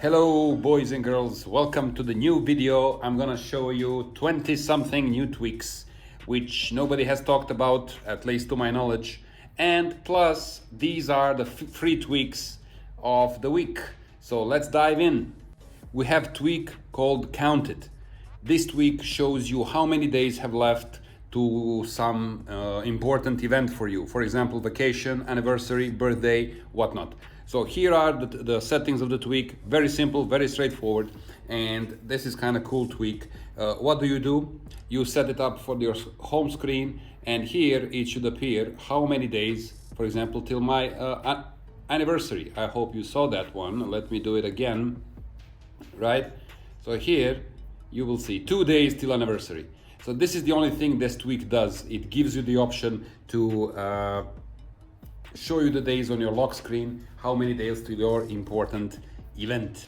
Hello boys and girls, welcome to the new video. I'm gonna show you 20 something new tweaks which nobody has talked about, at least to my knowledge, and plus these are the free tweaks of the week. So let's dive in. We have tweak called Counted. This tweak shows you how many days have left to some important event for you. For example, vacation, anniversary, birthday, whatnot. So here are the settings of the tweak. Very simple, very straightforward. And this is kind of cool tweak. What do? You set it up for your home screen, and here it should appear how many days, for example, till my anniversary. I hope you saw that one. Let me do it again, right? So here you will see 2 days till anniversary. So this is the only thing this tweak does. It gives you the option to show you the days on your lock screen, how many days to your important event.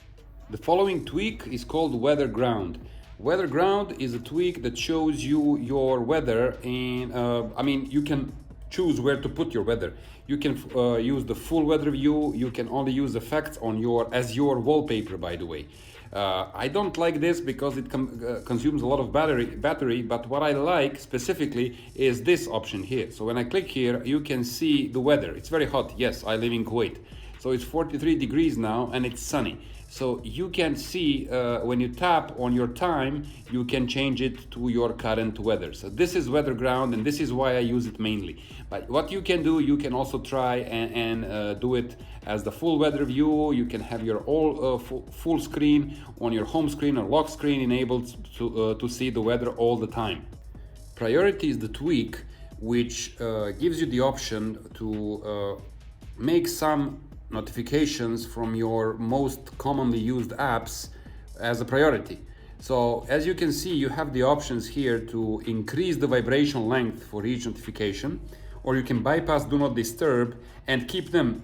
The following tweak is called WeatherGround. WeatherGround is a tweak that shows you your weather, and you can choose where to put your weather. You can use the full weather view. You can only use effects on as your wallpaper, by the way. I don't like this because it consumes a lot of battery, but what I like specifically is this option here. So when I click here, you can see the weather. It's very hot. Yes, I live in Kuwait. So it's 43 degrees now and it's sunny. So you can see when you tap on your time, you can change it to your current weather. So this is WeatherGround, and this is why I use it mainly. But what you can do, you can also try and do it as the full weather view. You can have your full screen on your home screen or lock screen enabled to see the weather all the time. Priority is the tweak which gives you the option to make some notifications from your most commonly used apps as a priority. So as you can see, you have the options here to increase the vibration length for each notification, or you can bypass do not disturb and keep them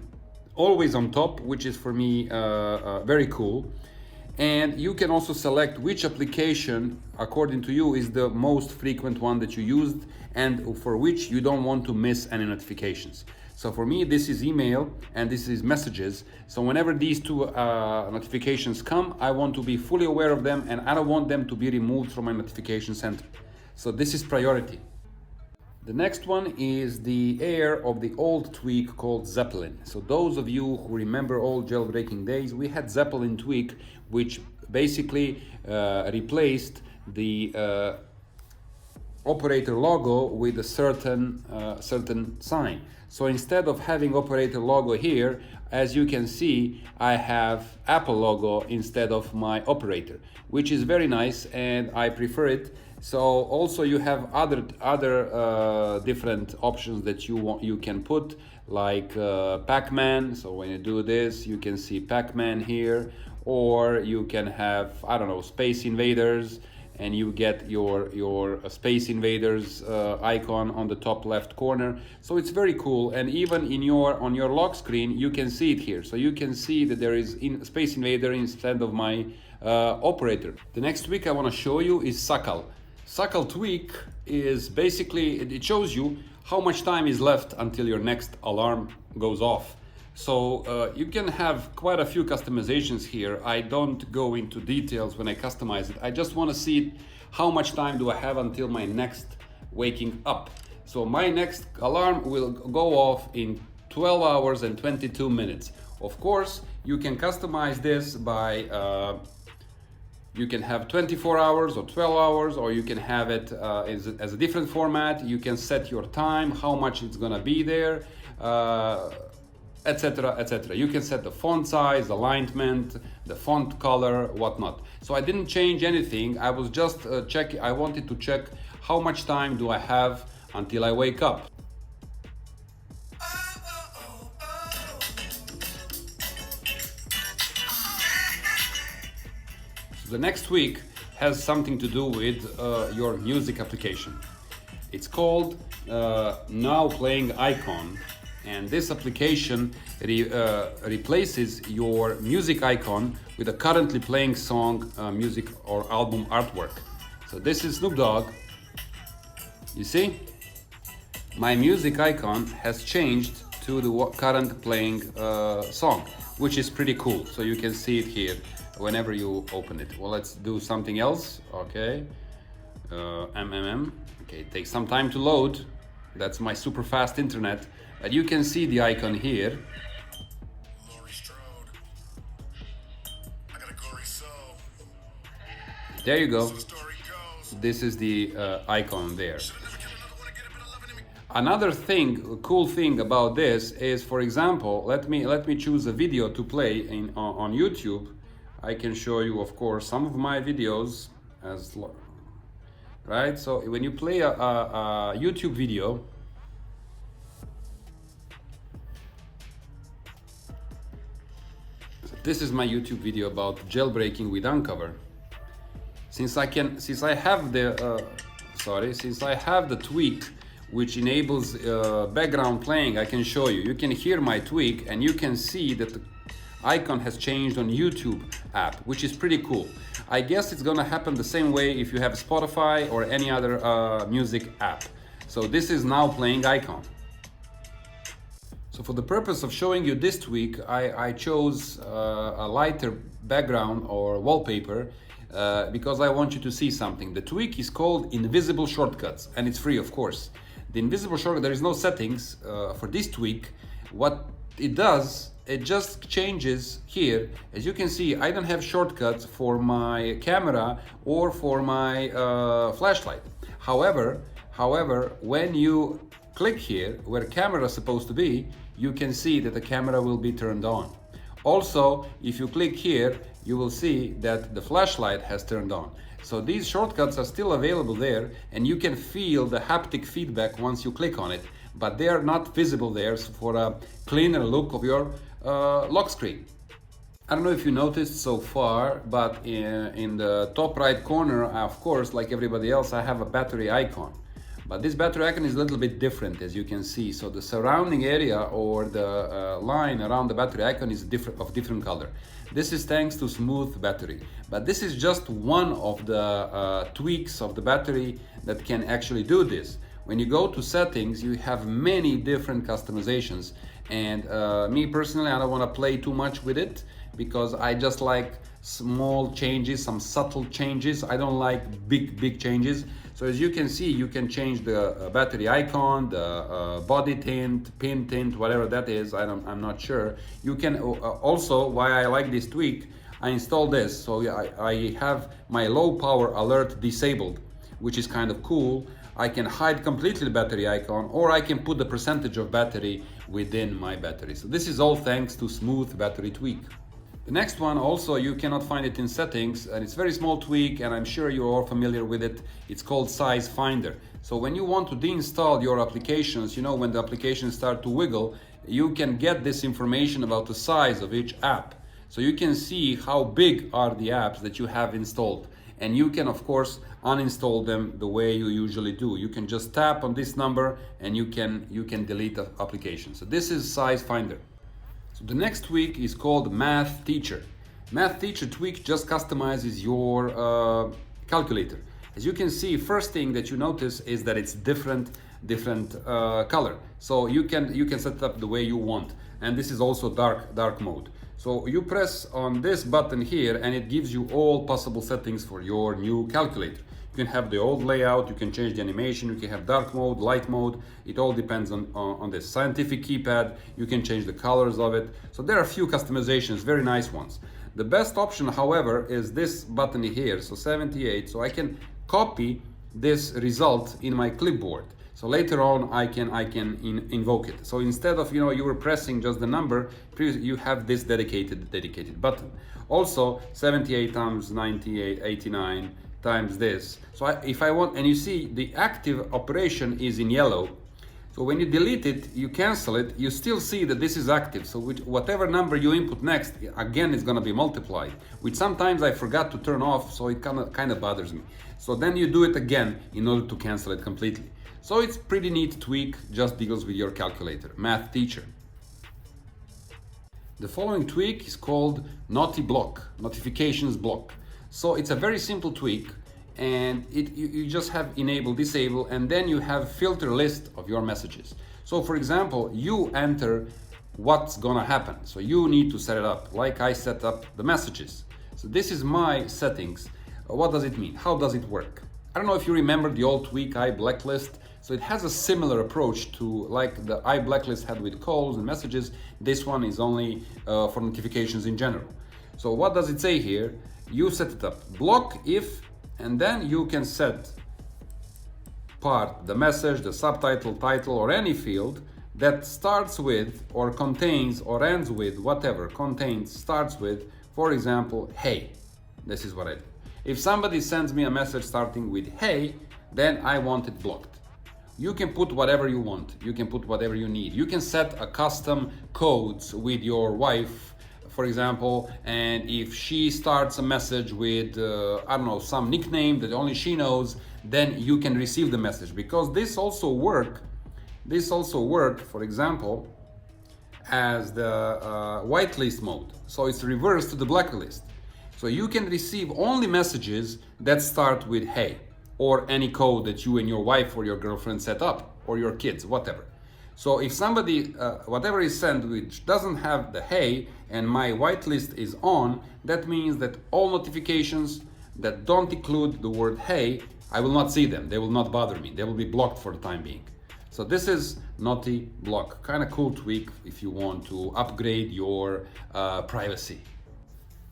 always on top, which is for me very cool. And you can also select which application according to you is the most frequent one that you used and for which you don't want to miss any notifications. So for me, this is email and this is messages. So whenever these two notifications come, I want to be fully aware of them and I don't want them to be removed from my notification center. So this is priority. The next one is the heir of the old tweak called Zeppelin. So those of you who remember old jailbreaking days, we had Zeppelin tweak, which basically replaced the operator logo with a certain sign. So instead of having operator logo here, as you can see, I have Apple logo instead of my operator, which is very nice and I prefer it. So also you have other different options that you can put, like Pac-Man. So when you do this, you can see Pac-Man here, or you can have, I don't know, Space Invaders, and you get your Space Invaders icon on the top left corner. So it's very cool, and even on your lock screen you can see it here. So you can see that there is Space Invader instead of my operator. The next tweak I want to show you is Sakal. Sakal tweak is basically, it shows you how much time is left until your next alarm goes off. So you can have quite a few customizations here. I don't go into details when I customize it. I just want to see how much time do I have until my next waking up. So my next alarm will go off in 12 hours and 22 minutes. Of course, you can customize this by, you can have 24 hours or 12 hours, or you can have it as a different format. You can set your time, how much it's gonna be there, etc, etc. You can set the font size, alignment, the font color, whatnot. So I didn't change anything. I was just I wanted to check how much time do I have until I wake up. So the next week has something to do with your music application. It's called NowPlayingIcon. And this application replaces your music icon with a currently playing song, music or album artwork. So this is Snoop Dogg. You see? My music icon has changed to the current playing song, which is pretty cool. So you can see it here. whenever you open it. Well, let's do something else. Okay, okay, it takes some time to load. That's my super fast internet, but you can see the icon here. There you go. This is the icon there. Another thing, cool thing about this is, for example, let me choose a video to play on YouTube. I can show you, of course, some of my videos as right. So when you play a YouTube video, so this is my YouTube video about jailbreaking with unc0ver. Since I have the tweak which enables background playing, I can show you. You can hear my tweak and you can see that the icon has changed on YouTube app, which is pretty cool. I guess it's gonna happen the same way if you have Spotify or any other music app. So this is now playing icon. So for the purpose of showing you this tweak, I chose a lighter background or wallpaper because I want you to see something. The tweak is called InvisibleShortcuts and it's free, of course. The invisible shortcut, there is no settings for this tweak. What it does, it just changes here. As you can see, I don't have shortcuts for my camera or for my flashlight. However, when you click here where camera is supposed to be, you can see that the camera will be turned on. Also, if you click here, you will see that the flashlight has turned on. So these shortcuts are still available there, and you can feel the haptic feedback once you click on it, but they are not visible there for a cleaner look of your lock screen. I don't know if you noticed so far, but in the top right corner, of course, like everybody else, I have a battery icon. But this battery icon is a little bit different, as you can see. So the surrounding area or the line around the battery icon is different color. This is thanks to SmoothBattery. But this is just one of the tweaks of the battery that can actually do this. When you go to settings, you have many different customizations. And me personally, I don't want to play too much with it because I just like small changes, some subtle changes. I don't like big changes. So as you can see, you can change the battery icon, the body tint, pin tint, whatever that is. I'm not sure. You can also, why I like this tweak, I installed this. So I have my low power alert disabled, which is kind of cool. I can hide completely the battery icon, or I can put the percentage of battery within my battery. So this is all thanks to SmoothBattery tweak. The next one also, you cannot find it in settings, and it's a very small tweak, and I'm sure you're all familiar with it. It's called SizeFinder. So when you want to deinstall your applications, you know, when the applications start to wiggle, you can get this information about the size of each app. So you can see how big are the apps that you have installed. And you can, of course, uninstall them the way you usually do. You can just tap on this number and you can delete the application. So this is SizeFinder. So the next tweak is called MathTeacher. MathTeacher tweak just customizes your calculator. As you can see, first thing that you notice is that it's different color. So you can set it up the way you want. And this is also dark mode. So you press on this button here and it gives you all possible settings for your new calculator. You can have the old layout, you can change the animation, you can have dark mode, light mode. It all depends on this scientific keypad. You can change the colors of it. So there are a few customizations, very nice ones. The best option, however, is this button here, so 78. So I can copy this result in my clipboard. So later on, I can invoke it. So instead of, you were pressing just the number, you have this dedicated button. Also, 78 times 98, 89 times this. So if I want, and you see the active operation is in yellow. So when you delete it, you cancel it, you still see that this is active. So whatever number you input next, again, is gonna be multiplied, which sometimes I forgot to turn off, so it kind of bothers me. So then you do it again in order to cancel it completely. So it's pretty neat tweak, just deals with your calculator, MathTeacher. The following tweak is called NotiBlock, notifications block. So it's a very simple tweak, and you just have enable, disable, and then you have filter list of your messages. So for example, you enter what's gonna happen. So you need to set it up, like I set up the messages. So this is my settings. What does it mean? How does it work? I don't know if you remember the old tweak iBlacklist. So it has a similar approach to like the iBlacklist had with calls and messages. This one is only for notifications in general. So what does it say here? You set it up. Block if, and then you can set part, the message, the subtitle, title, or any field that starts with or contains or ends with, whatever, contains, starts with, for example, hey. This is what I do. If somebody sends me a message starting with hey, then I want it blocked. You can put whatever you want. You can put whatever you need. You can set a custom codes with your wife, for example, and if she starts a message with, I don't know, some nickname that only she knows, then you can receive the message. Because this also work, for example, as the whitelist mode. So it's reversed to the blacklist. So you can receive only messages that start with hey, or any code that you and your wife or your girlfriend set up, or your kids, whatever. So if somebody, whatever is sent which doesn't have the hey and my whitelist is on, that means that all notifications that don't include the word hey, I will not see them. They will not bother me. They will be blocked for the time being. So this is NotiBlock, kind of cool tweak if you want to upgrade your privacy.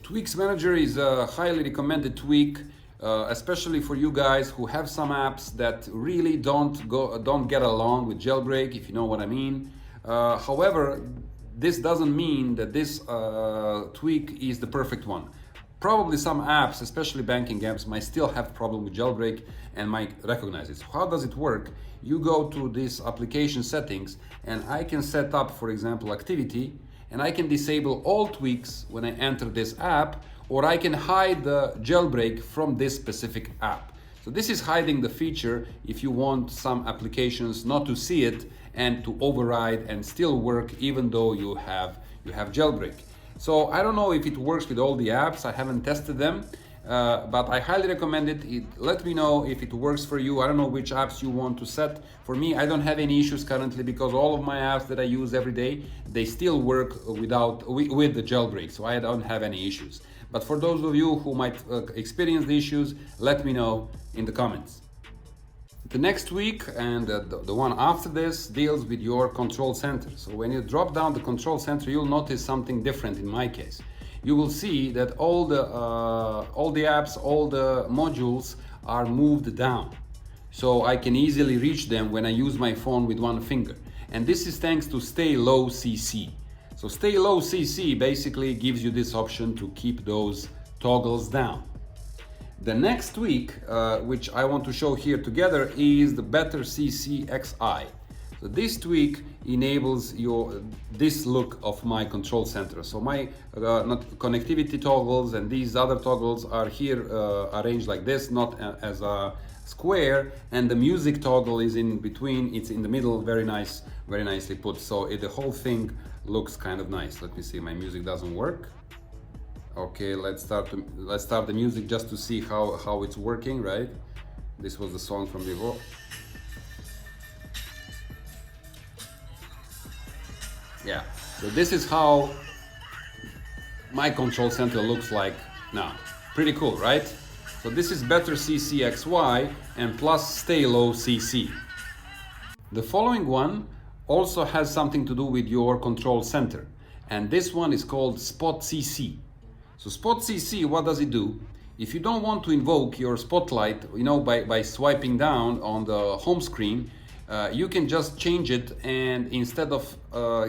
Tweaks Manager is a highly recommended tweak, especially for you guys who have some apps that really don't get along with jailbreak, if you know what I mean. However, this doesn't mean that this tweak is the perfect one. Probably some apps, especially banking apps, might still have problem with jailbreak and might recognize it. So how does it work? You go to this application settings and I can set up, for example, activity, and I can disable all tweaks when I enter this app, or I can hide the jailbreak from this specific app. So this is hiding the feature if you want some applications not to see it and to override and still work even though you have jailbreak. So I don't know if it works with all the apps. I haven't tested them, but I highly recommend it. Let me know if it works for you. I don't know which apps you want to set. For me, I don't have any issues currently because all of my apps that I use every day, they still work with the jailbreak, so I don't have any issues. But for those of you who might experience the issues, let me know in the comments. The next week and the one after this deals with your control center. So when you drop down the control center, you'll notice something different in my case. You will see that all the apps, all the modules are moved down. So I can easily reach them when I use my phone with one finger. And this is thanks to StayLowCC. So StayLowCC basically gives you this option to keep those toggles down. The next tweak, which I want to show here together, is the BetterCCXI. So this tweak enables this look of my control center. So my connectivity toggles and these other toggles are here arranged like this, not as a square, and the music toggle is in between. It's in the middle, very nicely put. So the whole thing looks kind of nice. Let me see, my music doesn't work. Okay, let's start the music just to see how it's working, right? This was the song from before. Yeah, so this is how my control center looks like now. Pretty cool, right? So this is BetterCCXI and plus StayLowCC. The following one also has something to do with your control center, and this one is called Spotcc. So Spotcc, what does it do? If you don't want to invoke your spotlight, by swiping down on the home screen, you can just change it, and instead of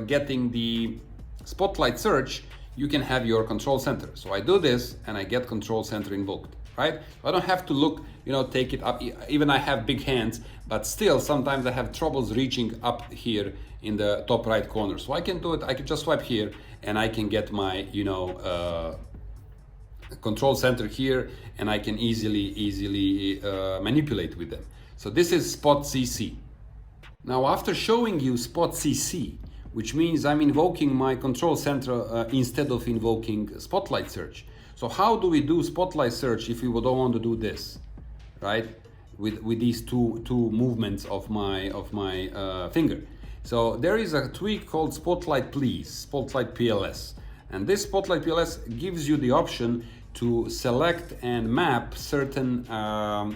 getting the spotlight search, you can have your control center. So I do this and I get control center invoked, right? I don't have to look, take it up. Even I have big hands, but still sometimes I have troubles reaching up here in the top right corner. So I can do it. I can just swipe here and I can get my, control center here, and I can easily manipulate with them. So this is Spotcc. Now, after showing you Spotcc, which means I'm invoking my control center instead of invoking spotlight search. So how do we do spotlight search if we don't want to do this, right? With these two movements of my finger. So there is a tweak called SpotlightPls, SpotlightPls. And this SpotlightPls gives you the option to select and map certain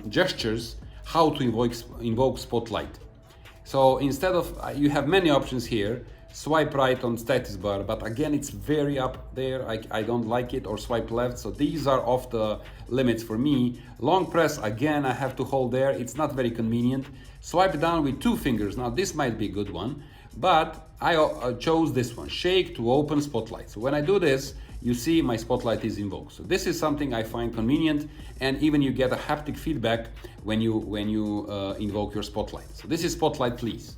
gestures, how to invoke Spotlight. So instead of, you have many options here. Swipe right on status bar, but again, it's very up there. I don't like it, or swipe left. So these are off the limits for me. Long press, again, I have to hold there. It's not very convenient. Swipe down with 2 fingers. Now this might be a good one, but I chose this one, shake to open Spotlight. So when I do this, you see my Spotlight is invoked. So this is something I find convenient, and even you get a haptic feedback when you invoke your Spotlight. So this is Spotlight, please.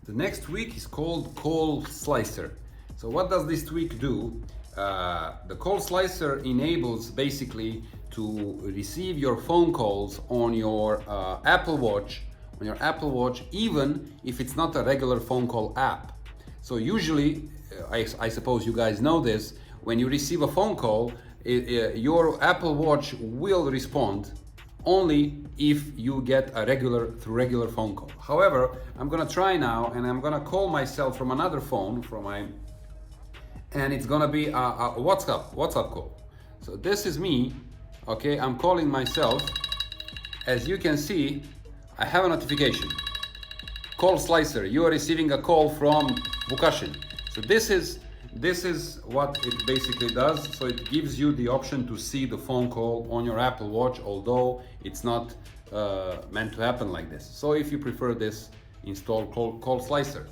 The next tweak is called CallSlicer. So what does this tweak do? The CallSlicer enables basically to receive your phone calls on your Apple Watch, even if it's not a regular phone call app. So usually, I suppose you guys know this, when you receive a phone call, your Apple Watch will respond only if you get a regular phone call. However, I'm gonna try now, and I'm gonna call myself from another phone, and it's gonna be a WhatsApp call. So this is me, okay? I'm calling myself. As you can see, I have a notification. CallSlicer, you are receiving a call from Vukashin. So this is what it basically does. So it gives you the option to see the phone call on your Apple Watch, although it's not meant to happen like this. So if you prefer this, install CallSlicer.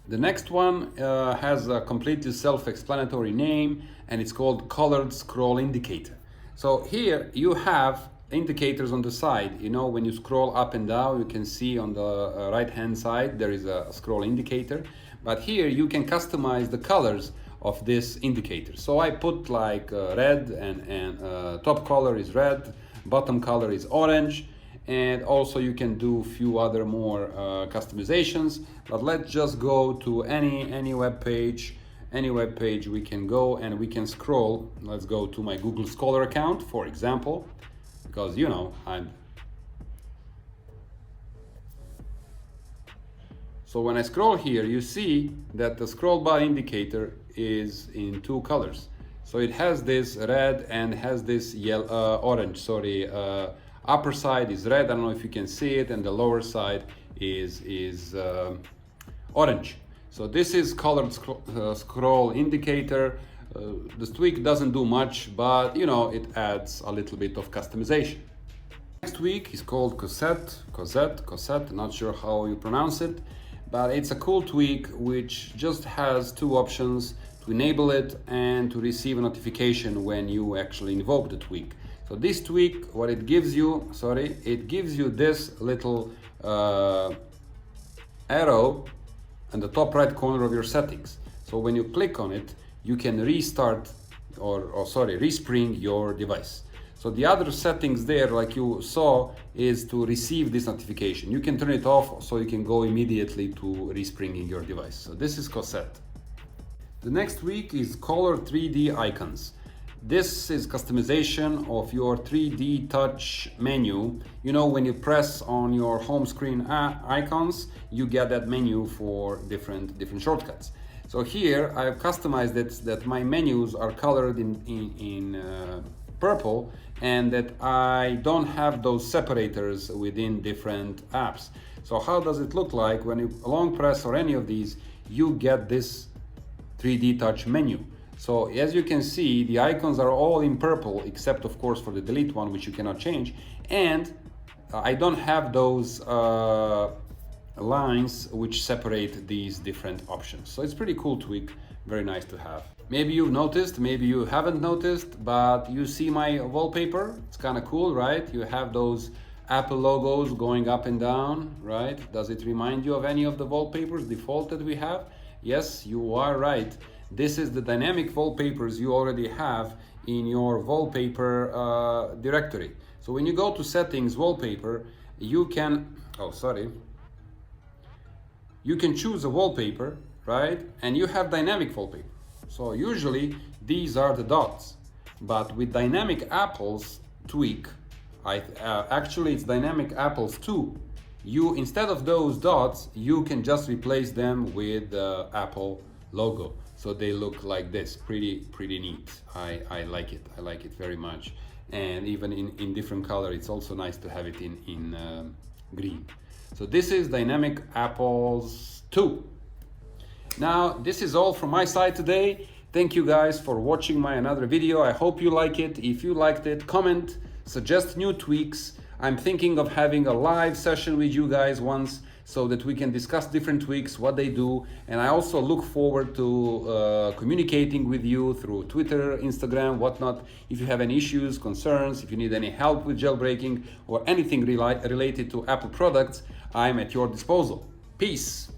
The next one has a completely self-explanatory name, and it's called ColoredScrollIndicator. So here you have indicators on the side. You know, when you scroll up and down, you can see on the right hand side there is a scroll indicator. But here you can customize the colors of this indicator. So I put like red, and top color is red, bottom color is orange, and also you can do a few other more customizations. But let's just go to any web page. Any web page we can go and we can scroll. Let's go to my Google Scholar account, for example, because you know So when I scroll here, you see that the scroll bar indicator is in 2 colors. So it has this red and has this yellow, orange. Sorry, upper side is red. I don't know if you can see it, and the lower side is orange. So this is colored scroll indicator. This tweak doesn't do much, but you know, it adds a little bit of customization. Next tweak is called Cosette, not sure how you pronounce it, but it's a cool tweak which just has 2 options: to enable it and to receive a notification when you actually invoke the tweak. So this tweak, what it gives you, it gives you this little arrow in the top right corner of your settings. So when you click on it, you can restart respring your device. So the other settings there, like you saw, is to receive this notification. You can turn it off so you can go immediately to respringing your device. So this is Cosette. The next tweak is Color 3D Icons. This is customization of your 3D touch menu. You know, when you press on your home screen icons, you get that menu for different shortcuts. So here I've customized it that my menus are colored in purple, and that I don't have those separators within different apps. So how does it look like when you long press or any of these, you get this 3D touch menu. So as you can see, the icons are all in purple, except of course for the delete one, which you cannot change. And I don't have those lines which separate these different options. So it's pretty cool tweak, very nice to have. Maybe you've noticed, maybe you haven't noticed, but you see my wallpaper. It's kind of cool, right? You have those Apple logos going up and down, right? Does it remind you of any of the wallpapers default that we have? Yes, you are right. This is the dynamic wallpapers you already have in your wallpaper directory. So when you go to settings, wallpaper, you can, you can choose a wallpaper, right? And you have dynamic wallpaper. So usually these are the dots, but with dynamic apples tweak, actually it's dynamic apples 2. Instead of those dots, you can just replace them with the Apple logo. so they look like this. Pretty neat. I like it. I like it very much. And even in different color, it's also nice to have it in green. So this is Dynamic Apples 2. Now, this is all from my side today. Thank you guys for watching my another video. I hope you like it. If you liked it, comment, suggest new tweaks. I'm thinking of having a live session with you guys once so that we can discuss different tweaks, what they do. And I also look forward to communicating with you through Twitter, Instagram, whatnot. If you have any issues, concerns, if you need any help with jailbreaking or anything related to Apple products, I'm at your disposal. Peace.